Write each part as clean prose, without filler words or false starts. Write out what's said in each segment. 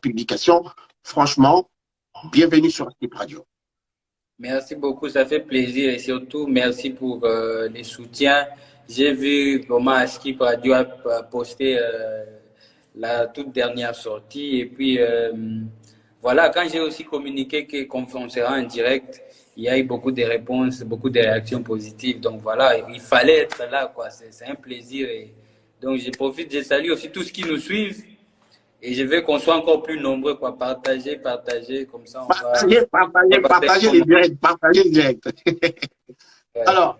publication. Franchement, bienvenue sur Skip Radio. Merci beaucoup, ça fait plaisir et surtout merci pour les soutiens. J'ai vu comment Skip Radio a posté la toute dernière sortie et puis voilà, quand j'ai aussi communiqué qu'on sera en direct, il y a eu beaucoup de réponses, beaucoup de réactions positives. Donc voilà, il fallait être là, quoi. C'est un plaisir. Et donc je profite, je salue aussi tous ceux qui nous suivent. Et je veux qu'on soit encore plus nombreux, quoi. Partager, partager, comme ça on va. Partagez les directs, partagez les directs. Alors,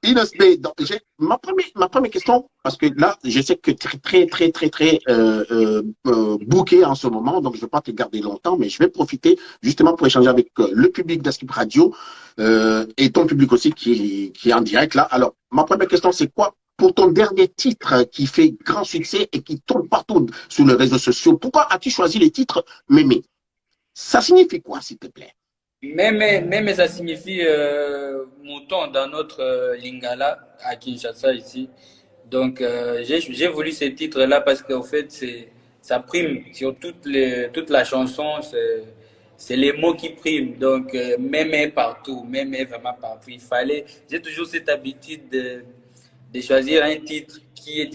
Inos B, donc, ma première question, parce que là, je sais que tu es très booké en ce moment, donc je ne vais pas te garder longtemps, mais je vais profiter justement pour échanger avec le public d'Skip Radio et ton public aussi qui est en direct là. Alors, ma première question, c'est quoi pour ton dernier titre qui fait grand succès et qui tourne partout sur les réseaux sociaux? Pourquoi as-tu choisi le titre Mémé? Ça signifie quoi, s'il te plaît? Même ça signifie mouton dans notre lingala à Kinshasa ici. Donc j'ai voulu ce titre-là parce qu'en fait ça prime sur toute la chanson. C'est les mots qui priment. Donc même partout, même vraiment partout. J'ai toujours cette habitude de choisir un titre qui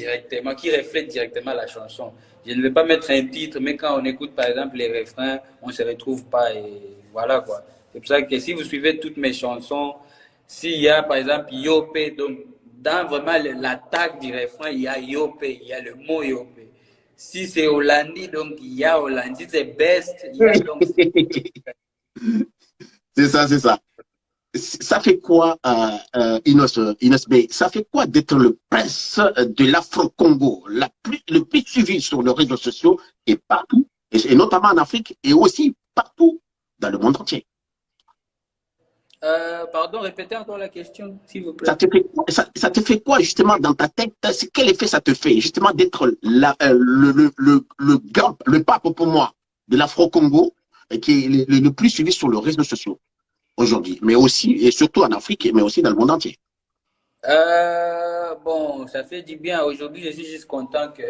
reflète directement la chanson. Je ne vais pas mettre un titre, mais quand on écoute par exemple les refrains, on ne se retrouve pas et voilà quoi. C'est pour ça que si vous suivez toutes mes chansons, s'il y a par exemple Yopé, donc dans vraiment l'attaque du refrain, il y a Yopé, il y a le mot Yopé. Si c'est Holandi, donc il y a Holandi. Si c'est Best, il y a donc. C'est ça, c'est ça. Ça fait quoi, Inos B? Ça fait quoi d'être le prince de l'Afro-Congo, le plus suivi sur les réseaux sociaux et partout, et notamment en Afrique et aussi partout dans le monde entier? Pardon, répétez encore la question, s'il vous Ça plaît. te fait quoi, ça te fait quoi justement dans ta tête? Quel effet ça te fait justement d'être le pape pour moi de l'Afro-Congo qui est le plus suivi sur les réseaux sociaux aujourd'hui, mais aussi et surtout en Afrique, mais aussi dans le monde entier? Bon, ça fait du bien. Aujourd'hui, je suis juste content que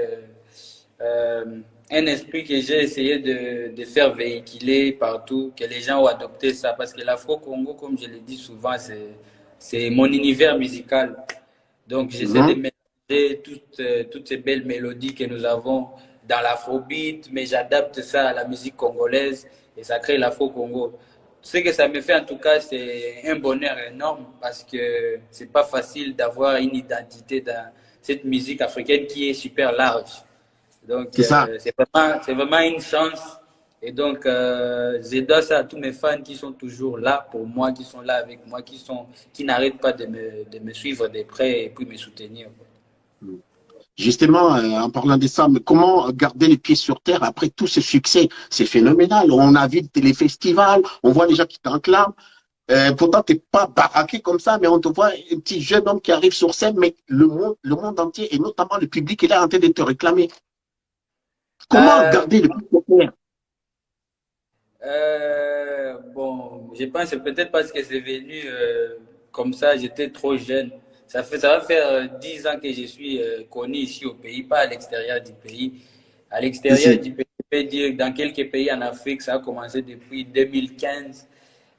un esprit que j'ai essayé de faire véhiculer partout, que les gens ont adopté ça. Parce que l'Afro-Congo, comme je le dis souvent, c'est mon univers musical. Donc, j'essaie de Mhm. mélanger toutes ces belles mélodies que nous avons dans l'afrobeat, mais j'adapte ça à la musique congolaise et ça crée l'Afro-Congo. Ce que ça me fait en tout cas, c'est un bonheur énorme parce que c'est pas facile d'avoir une identité dans cette musique africaine qui est super large. Donc, C'est ça. c'est vraiment une chance. Et donc, je dois ça à tous mes fans qui sont toujours là pour moi, qui sont là avec moi, qui n'arrêtent pas de me suivre de près et puis me soutenir. Justement, en parlant de ça, mais comment garder les pieds sur terre après tout ce succès? C'est phénoménal. On invite les festivals, on voit les gens qui t'enclament. Pourtant, tu n'es pas baraqué comme ça, mais on te voit un petit jeune homme qui arrive sur scène, mais le monde entier et notamment le public est là en train de te réclamer. Comment Euh, garder le pied sur terre? bon, je pense que peut-être parce que c'est venu comme ça, j'étais trop jeune. Ça va faire 10 ans que je suis connu ici au pays, pas à l'extérieur du pays. À l'extérieur Ici. du pays, je peux dire que dans quelques pays en Afrique, ça a commencé depuis 2015,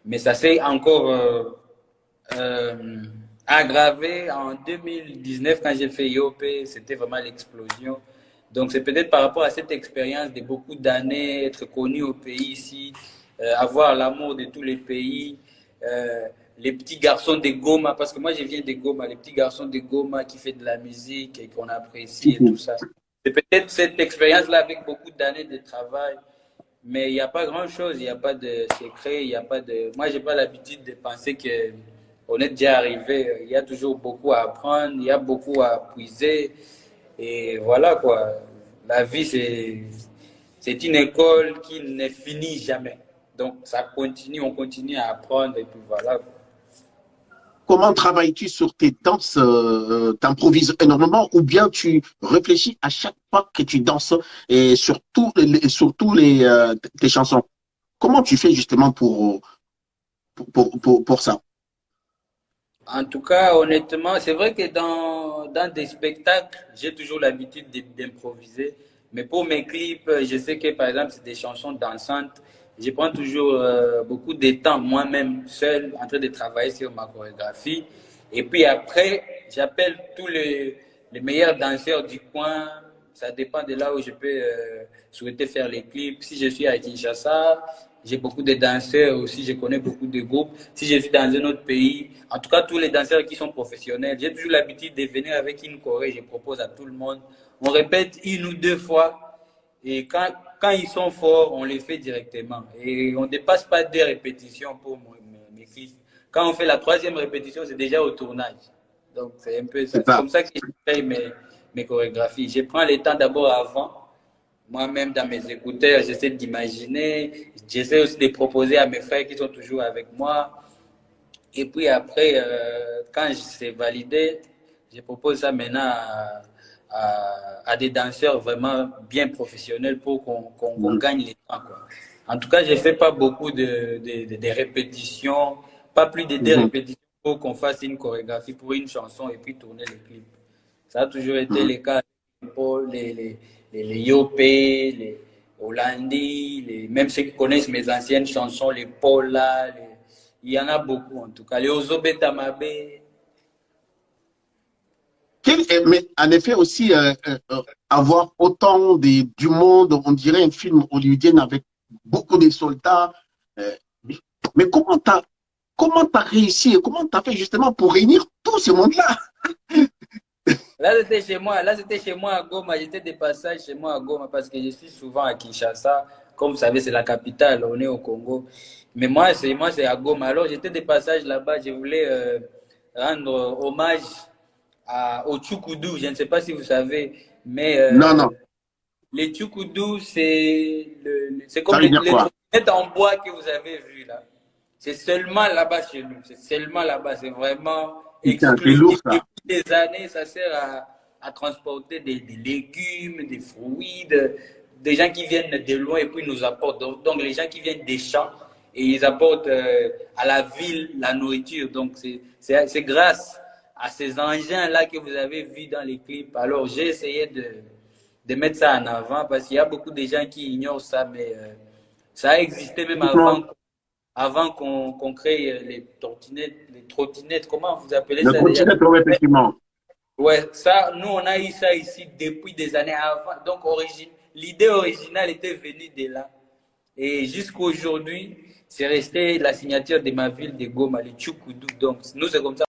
mais ça s'est encore euh, aggravé en 2019 quand j'ai fait IOP, c'était vraiment l'explosion. Donc c'est peut-être par rapport à cette expérience de beaucoup d'années, être connu au pays ici, avoir l'amour de tous les pays, les petits garçons de Goma, parce que moi je viens de Goma, les petits garçons de Goma qui font de la musique et qu'on apprécie et tout ça. C'est peut-être cette expérience-là avec beaucoup d'années de travail, mais il n'y a pas grand-chose, il n'y a pas de secret, il n'y a pas de. Moi, j'ai pas l'habitude de penser que on est déjà arrivé. Il y a toujours beaucoup à apprendre, il y a beaucoup à puiser. Et voilà quoi. La vie, c'est une école qui ne finit jamais. Donc, ça continue, on continue à apprendre et puis voilà. Comment travailles-tu sur tes danses? T'improvises énormément ou bien tu réfléchis à chaque fois que tu danses et surtout tes chansons? Comment tu fais justement pour ça? En tout cas, honnêtement, c'est vrai que dans des spectacles, j'ai toujours l'habitude d'improviser. Mais pour mes clips, je sais que par exemple, c'est des chansons dansantes. Je prends toujours beaucoup de temps moi-même, seul, en train de travailler sur ma chorégraphie. Et puis après, j'appelle tous les meilleurs danseurs du coin. Ça dépend de là où je peux souhaiter faire les clips. Si je suis à Kinshasa, j'ai beaucoup de danseurs aussi, je connais beaucoup de groupes. Si je suis dans un autre pays, en tout cas, tous les danseurs qui sont professionnels, j'ai toujours l'habitude de venir avec une choré, je propose à tout le monde. On répète une ou deux fois et quand ils sont forts, on les fait directement. Et on ne dépasse pas 2 répétitions pour mes clips. Quand on fait la 3e répétition, c'est déjà au tournage. Donc, c'est un peu ça. C'est C'est ça. comme ça que je fais mes chorégraphies. Je prends le temps d'abord avant. Moi-même, dans mes écouteurs, j'essaie d'imaginer. J'essaie aussi de proposer à mes frères qui sont toujours avec moi. Et puis après, quand c'est validé, je propose ça maintenant à des danseurs vraiment bien professionnels pour qu'on gagne les temps, quoi. En tout cas, je ne fais pas beaucoup de répétitions, pas plus de 2 répétitions pour qu'on fasse une chorégraphie pour une chanson et puis tourner le clip. Ça a toujours été le cas pour les Yopé, les Hollandi, même ceux qui connaissent mes anciennes chansons, les Paula, il y en a beaucoup en tout cas. Les Ozobe Tamabe. Mais en effet aussi, avoir autant du monde, on dirait un film hollywoodien avec beaucoup de soldats. euh, mais comment t'as réussi et comment t'as fait justement pour réunir tout ce monde-là? Là, c'était chez moi. Là, c'était chez moi à Goma. J'étais de passage chez moi à Goma parce que je suis souvent à Kinshasa. Comme vous savez, c'est la capitale. On est au Congo. Mais moi, c'est à Goma. Alors, j'étais de passage là-bas. Je voulais rendre hommage au Tchoukoudou. Je ne sais pas si vous savez, mais Non, non. les Tchoukoudou, c'est Ça comme veut les dire quoi? trottinettes en bois que vous avez vues là. C'est seulement là-bas chez nous. C'est seulement là-bas. C'est vraiment Putain, c'est exclusif. lourd ça. Depuis des années, ça sert à transporter des légumes, des fruits, des gens qui viennent de loin et puis nous apportent. Donc les gens qui viennent des champs et ils apportent à la ville la nourriture. Donc c'est grâce à ces engins-là que vous avez vus dans les clips. Alors j'ai essayé de mettre ça en avant parce qu'il y a beaucoup de gens qui ignorent ça, mais ça a existé même avant qu'on crée les trottinettes, comment vous appelez Le ça déjà? continent, effectivement. Ouais, ça, nous, on a eu ça ici depuis des années avant. Donc, l'idée originale était venue de là. Et jusqu'à aujourd'hui, c'est resté la signature de ma ville de Goma, le Tchoukoudou. Donc, nous, c'est comme ça.